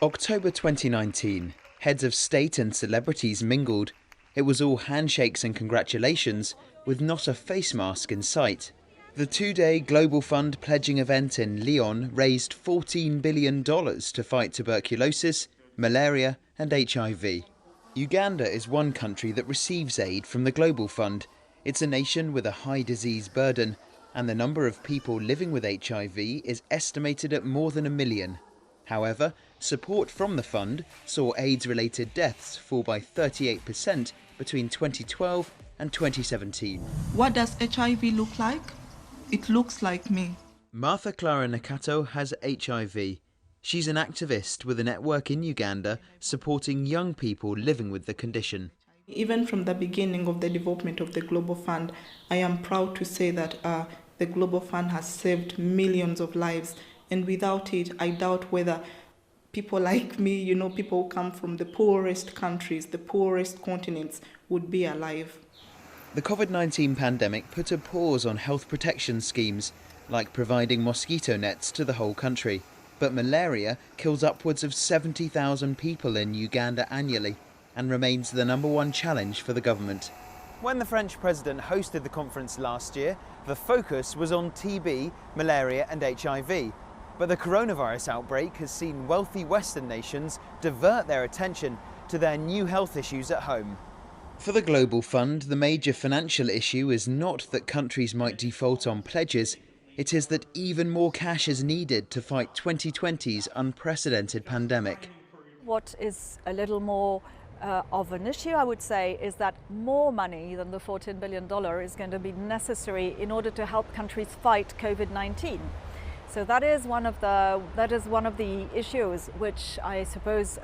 October 2019, heads of state and celebrities mingled. It was all handshakes and congratulations, with not a face mask in sight. The two-day Global Fund pledging event in Lyon raised $14 billion to fight tuberculosis, malaria and HIV. Uganda is one country that receives aid from the Global Fund. It's a nation with a high disease burden, and the number of people living with HIV is estimated at more than 1 million. However, support from the fund saw AIDS-related deaths fall by 38% between 2012 and 2017. What does HIV look like? It looks like me. Martha Clara Nakato has HIV. She's an activist with a network in Uganda supporting young people living with the condition. Even from the beginning of the development of the Global Fund, I am proud to say that the Global Fund has saved millions of lives. And without it, I doubt whether people like me, people who come from the poorest countries, the poorest continents, would be alive. The COVID-19 pandemic put a pause on health protection schemes, like providing mosquito nets to the whole country. But malaria kills upwards of 70,000 people in Uganda annually and remains the #1 challenge for the government. When the French president hosted the conference last year, the focus was on TB, malaria and HIV. But the coronavirus outbreak has seen wealthy Western nations divert their attention to their new health issues at home. For the Global Fund, the major financial issue is not that countries might default on pledges, it is that even more cash is needed to fight 2020's unprecedented pandemic. What is a little more of an issue, I would say, is that more money than the $14 billion is going to be necessary in order to help countries fight COVID-19. So that is one of the issues which I suppose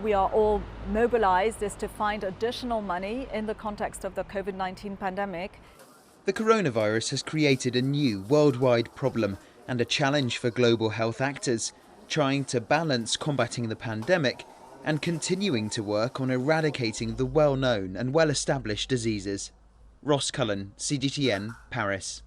we are all mobilized, is to find additional money in the context of the COVID-19 pandemic. The coronavirus has created a new worldwide problem and a challenge for global health actors, trying to balance combating the pandemic and continuing to work on eradicating the well-known and well-established diseases. Ross Cullen, CGTN, Paris.